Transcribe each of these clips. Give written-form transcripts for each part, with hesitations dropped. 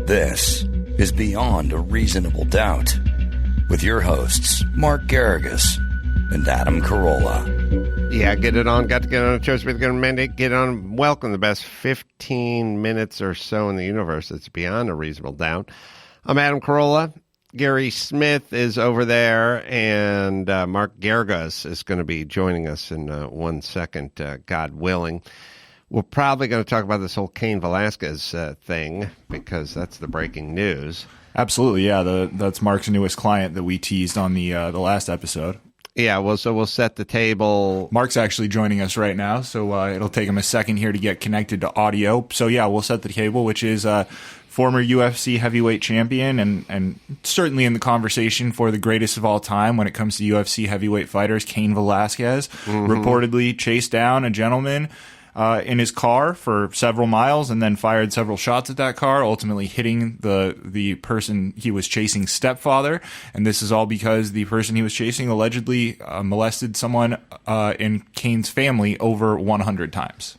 This is Beyond a Reasonable Doubt with your hosts, Mark Garrigus and Adam Carolla. Yeah, get it on. Got to get on a church with a mandate. Get on. Welcome the best 15 minutes or so in the universe. It's Beyond a Reasonable Doubt. I'm Adam Carolla. Gary Smith is over there, and Mark Garrigus is going to be joining us in 1 second, God willing. We're probably going to talk about this whole Cain Velasquez thing because that's the breaking news. Absolutely, yeah. That's Mark's newest client that we teased on the last episode. Yeah, well, so we'll set the table. Mark's actually joining us right now, so it'll take him a second here to get connected to audio. So yeah, we'll set the table, which is former UFC heavyweight champion and certainly in the conversation for the greatest of all time when it comes to UFC heavyweight fighters, Cain Velasquez, reportedly chased down a gentleman in his car for several miles and then fired several shots at that car, ultimately hitting the person he was chasing stepfather. And this is all because the person he was chasing allegedly molested someone in Cain's family over 100 times.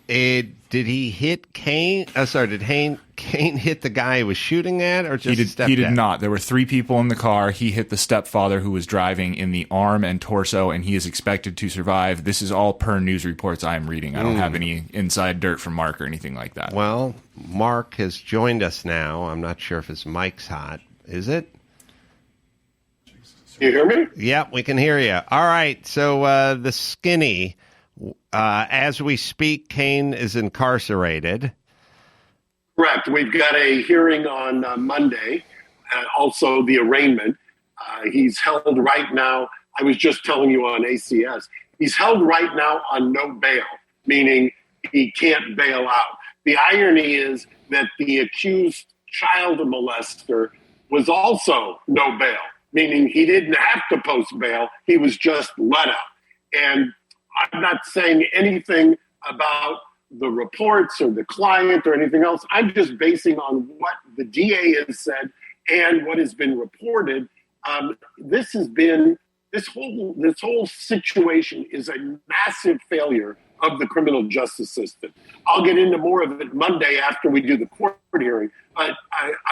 Did he hit Cain? Did Cain hit the guy he was shooting at, or just He did not. There were 3 people in the car. He hit the stepfather who was driving in the arm and torso, and he is expected to survive. This is all per news reports I'm reading. I don't have any inside dirt from Mark or anything like that. Well, Mark has joined us now. I'm not sure if his mic's hot. Is it? Can you hear me? Yeah, we can hear you. All right, so the skinny... as we speak, Cain is incarcerated. Correct. We've got a hearing on Monday, also the arraignment. He's held right now, I was just telling you on ACS, he's held right now on no bail, meaning he can't bail out. The irony is that the accused child molester was also no bail, meaning he didn't have to post bail, he was just let out. And I'm not saying anything about the reports or the client or anything else. I'm just basing on what the DA has said and what has been reported. This whole situation is a massive failure of the criminal justice system. I'll get into more of it Monday after we do the court hearing. But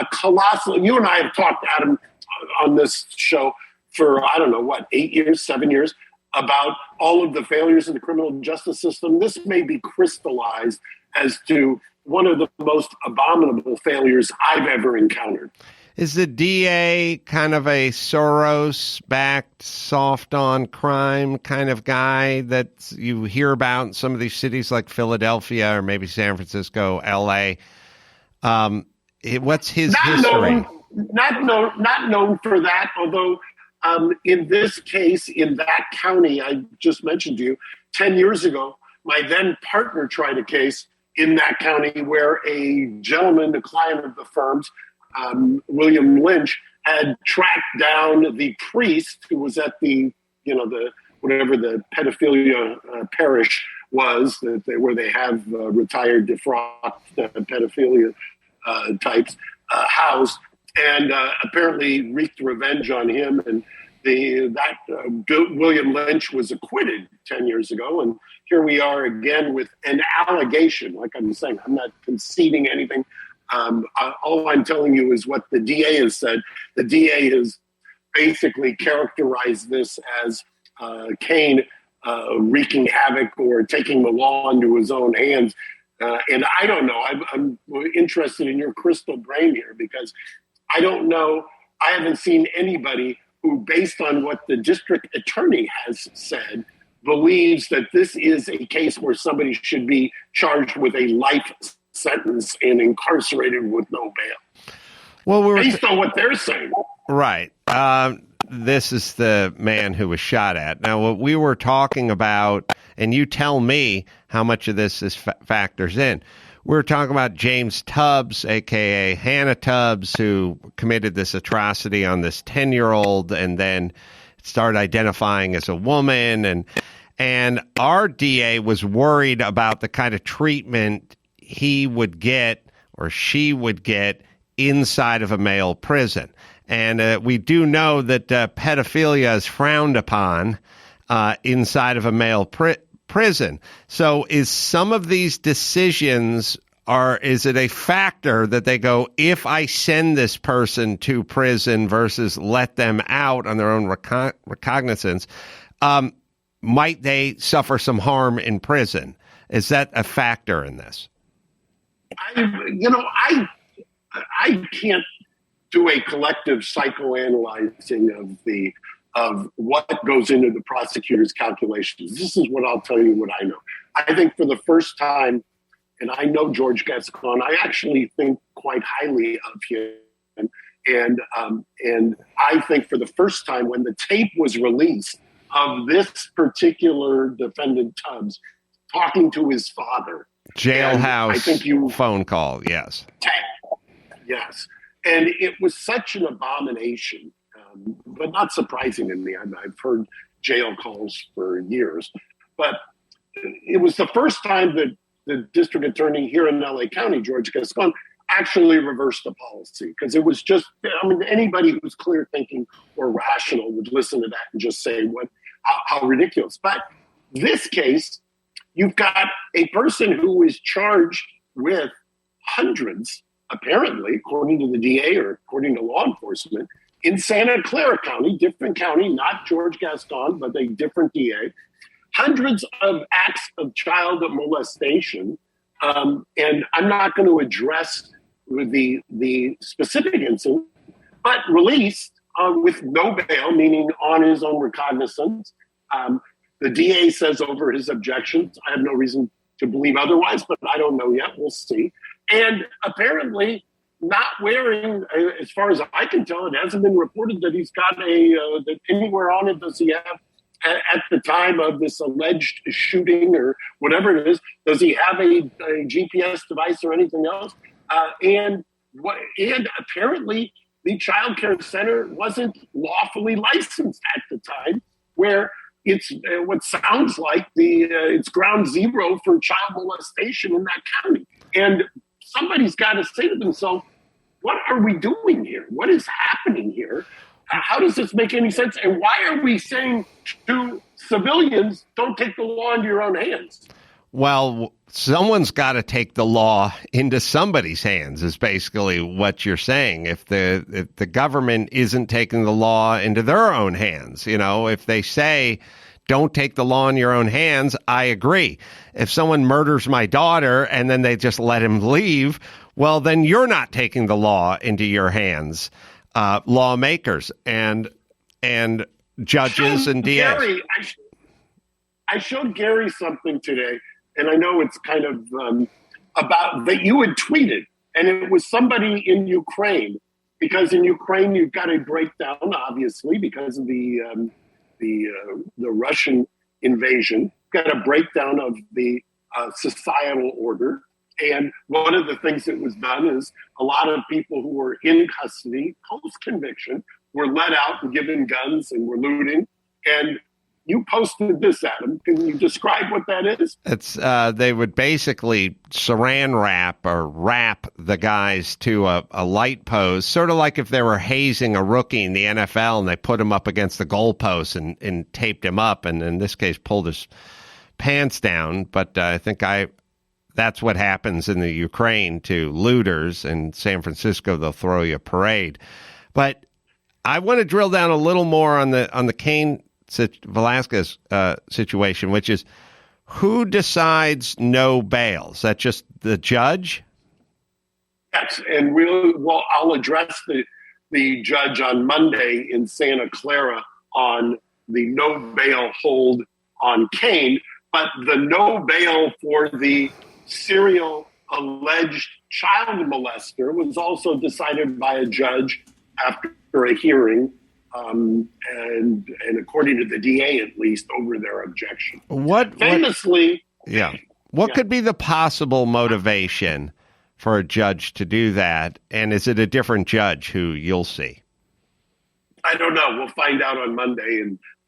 a colossal. You and I have talked, Adam, on this show for 7 years. About all of the failures of the criminal justice system. This may be crystallized as to one of the most abominable failures I've ever encountered. Is the DA kind of a Soros-backed, soft-on-crime kind of guy that you hear about in some of these cities like Philadelphia or maybe San Francisco, L.A.? What's his history? Not known for that, although... in this case, in that county I just mentioned to you, 10 years ago, my then partner tried a case in that county where a gentleman, a client of the firm's, William Lynch, had tracked down the priest who was at the whatever the pedophilia parish was, where they have retired defrocked pedophilia types housed. And apparently wreaked revenge on him, and William Lynch was acquitted 10 years ago, and here we are again with an allegation. Like I'm saying, I'm not conceding anything. All I'm telling you is what the DA has said. The DA has basically characterized this as Cain wreaking havoc or taking the law into his own hands. And I don't know. I'm interested in your crystal brain here because I don't know. I haven't seen anybody who, based on what the district attorney has said, believes that this is a case where somebody should be charged with a life sentence and incarcerated with no bail. Well, based on what they're saying. Right. This is the man who was shot at. Now, what we were talking about, and you tell me how much of this is factors in. We're talking about James Tubbs, a.k.a. Hannah Tubbs, who committed this atrocity on this 10-year-old and then started identifying as a woman. And our DA was worried about the kind of treatment he would get or she would get inside of a male prison. And we do know that pedophilia is frowned upon inside of a male prison. So is some of these decisions Or is it a factor that they go, if I send this person to prison versus let them out on their own recognizance, might they suffer some harm in prison? Is that a factor in this? I can't do a collective psychoanalyzing of what goes into the prosecutor's calculations. This is what I'll tell you what I know. I think for the first time, and I know George Gascon, I actually think quite highly of him. And I think for the first time when the tape was released of this particular defendant, Tubbs, talking to his father. Jailhouse phone call, yes. Yes. And it was such an abomination, but not surprising to me. I've heard jail calls for years. But it was the first time that the district attorney here in LA County, George Gascon, actually reversed the policy, because it was just, anybody who's clear thinking or rational would listen to that and just say how ridiculous. But this case, you've got a person who is charged with hundreds, apparently, according to the DA or according to law enforcement, in Santa Clara County, different county, not George Gascon, but a different DA, hundreds of acts of child molestation. And I'm not going to address the specific incident, but released with no bail, meaning on his own recognizance. The DA says over his objections, I have no reason to believe otherwise, but I don't know yet. We'll see. And apparently not wearing, as far as I can tell, it hasn't been reported that he's got that anywhere on it does he have, at the time of this alleged shooting or whatever it is, does he have a GPS device or anything else? And apparently the child care center wasn't lawfully licensed at the time, where it's what sounds like it's ground zero for child molestation in that county. And somebody's got to say to themselves, what are we doing here? What is happening here? How does this make any sense? And why are we saying to civilians, don't take the law into your own hands? Well, someone's got to take the law into somebody's hands is basically what you're saying. If the government isn't taking the law into their own hands, if they say, don't take the law in your own hands, I agree. If someone murders my daughter and then they just let him leave, well, then you're not taking the law into your hands. Lawmakers and judges and DAs. Gary, I showed Gary something today, and I know it's kind of about that you had tweeted, and it was somebody in Ukraine, because in Ukraine you've got a breakdown, obviously, because of the Russian invasion. You've got a breakdown of the societal order. And one of the things that was done is a lot of people who were in custody post-conviction were let out and given guns and were looting. And you posted this, Adam. Can you describe what that is? It's they would basically saran wrap or wrap the guys to a light post, sort of like if they were hazing a rookie in the NFL and they put him up against the goalpost and taped him up, and in this case pulled his pants down. But I think that's what happens in the Ukraine to looters. In San Francisco, they'll throw you a parade. But I want to drill down a little more on the Cain Velasquez situation, which is who decides no bail? Is that just the judge? Yes, and I'll address the judge on Monday in Santa Clara on the no bail hold on Cain, but the no bail for the serial alleged child molester was also decided by a judge after a hearing, and according to the DA, at least, over their objection. What could be the possible motivation for a judge to do that? And is it a different judge who you'll see? I don't know. We'll find out on Monday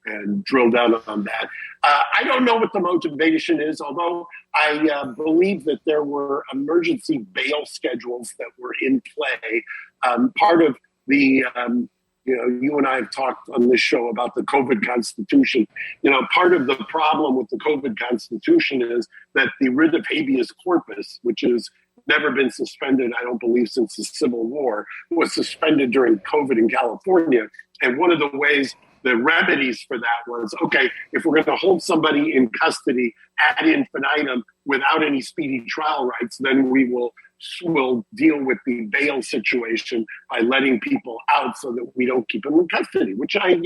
and drill down on that. I don't know what the motivation is, although I believe that there were emergency bail schedules that were in play. Part of the, you and I have talked on this show about the COVID Constitution. Part of the problem with the COVID Constitution is that the writ of habeas corpus, which is never been suspended, I don't believe, since the Civil War, was suspended during COVID in California. And one of the ways, the remedies for that was, okay, if we're going to hold somebody in custody ad infinitum without any speedy trial rights, then we'll deal with the bail situation by letting people out so that we don't keep them in custody, which I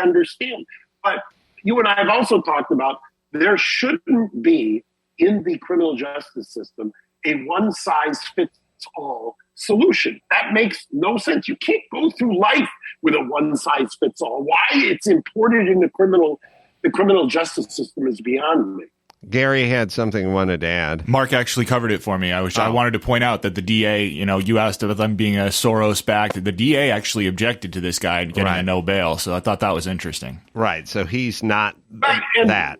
understand. But you and I have also talked about there shouldn't be in the criminal justice system a one-size-fits-all solution. That makes no sense. You can't go through life with a one-size-fits-all. Why it's imported in the criminal justice system is beyond me. Gary had something he wanted to add. Mark actually covered it for me. I wanted to point out that the DA, you asked about them being a Soros-backed. The DA actually objected to this guy getting a no bail, so I thought that was interesting. Right, so he's not that.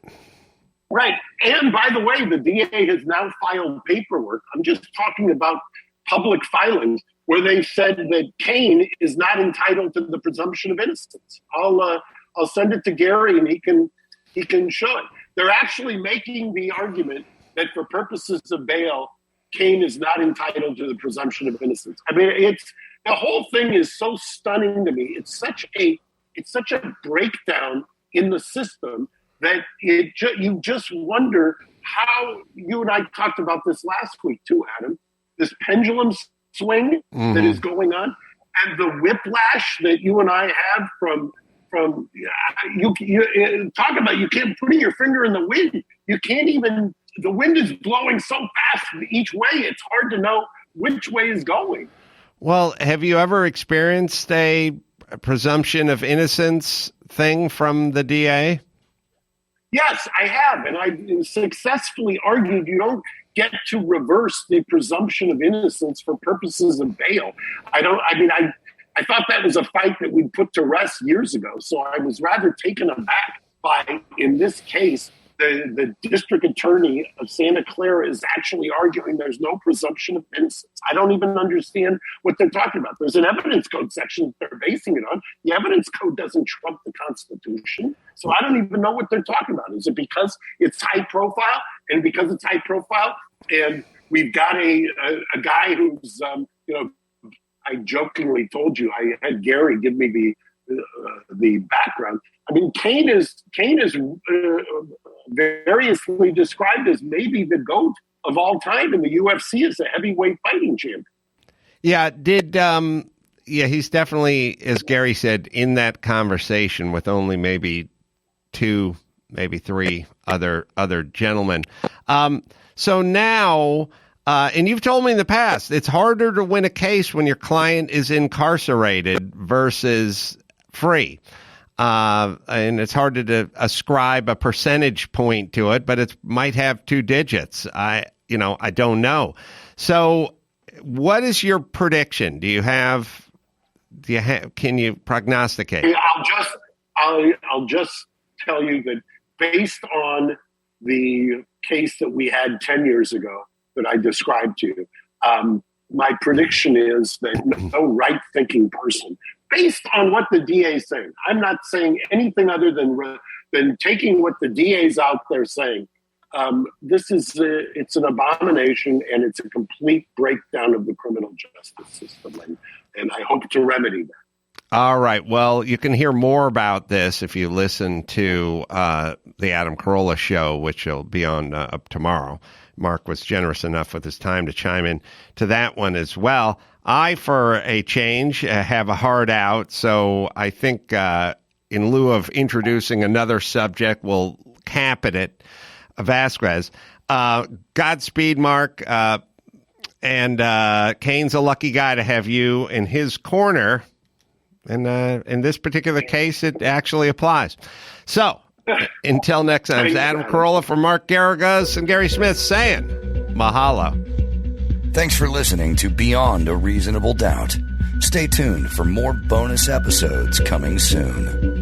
Right, and by the way, the DA has now filed paperwork. I'm just talking about public filings where they said that Kane is not entitled to the presumption of innocence. I'll send it to Gary and he can show it. They're actually making the argument that for purposes of bail, Kane is not entitled to the presumption of innocence. I mean, the whole thing is so stunning to me. It's such a breakdown in the system that you just wonder how. You and I talked about this last week too, Adam. This pendulum swing that is going on, and the whiplash that you and I have from you talk about, you can't put your finger in the wind. You can't even. The wind is blowing so fast each way. It's hard to know which way is going. Well, have you ever experienced a presumption of innocence thing from the DA? Yes, I have, and I successfully argued you don't get to reverse the presumption of innocence for purposes of bail. I thought that was a fight that we put to rest years ago, so I was rather taken aback by, in this case, the district attorney of Santa Clara is actually arguing there's no presumption of innocence. I don't even understand what they're talking about. There's an evidence code section that they're basing it on. The evidence code doesn't trump the Constitution, so I don't even know what they're talking about. Is it because it's high profile? And because it's high profile, and we've got a guy who's, I jokingly told you, I had Gary give me the background. I mean, Kane is variously described as maybe the GOAT of all time in the UFC as a heavyweight fighting champion. Yeah, he's definitely, as Gary said, in that conversation with only maybe two, maybe three other gentlemen. So now, and you've told me in the past, it's harder to win a case when your client is incarcerated versus free. And it's hard to ascribe a percentage point to it, but it might have two digits. I don't know. So what is your prediction? Can you prognosticate? I'll just tell you that based on the case that we had 10 years ago that I described to you, my prediction is that no right-thinking person, based on what the DA is saying, I'm not saying anything other than taking what the DA is out there saying. It's an abomination, and it's a complete breakdown of the criminal justice system, and I hope to remedy that. All right. Well, you can hear more about this if you listen to the Adam Carolla show, which will be on up tomorrow. Mark was generous enough with his time to chime in to that one as well. I, for a change, have a hard out, so I think in lieu of introducing another subject, we'll cap it at Vasquez. Godspeed, Mark. And Kane's a lucky guy to have you in his corner. And in this particular case, it actually applies. So, until next time, it's Adam Carolla for Mark Garrigus and Gary Smith saying mahalo. Thanks for listening to Beyond a Reasonable Doubt. Stay tuned for more bonus episodes coming soon.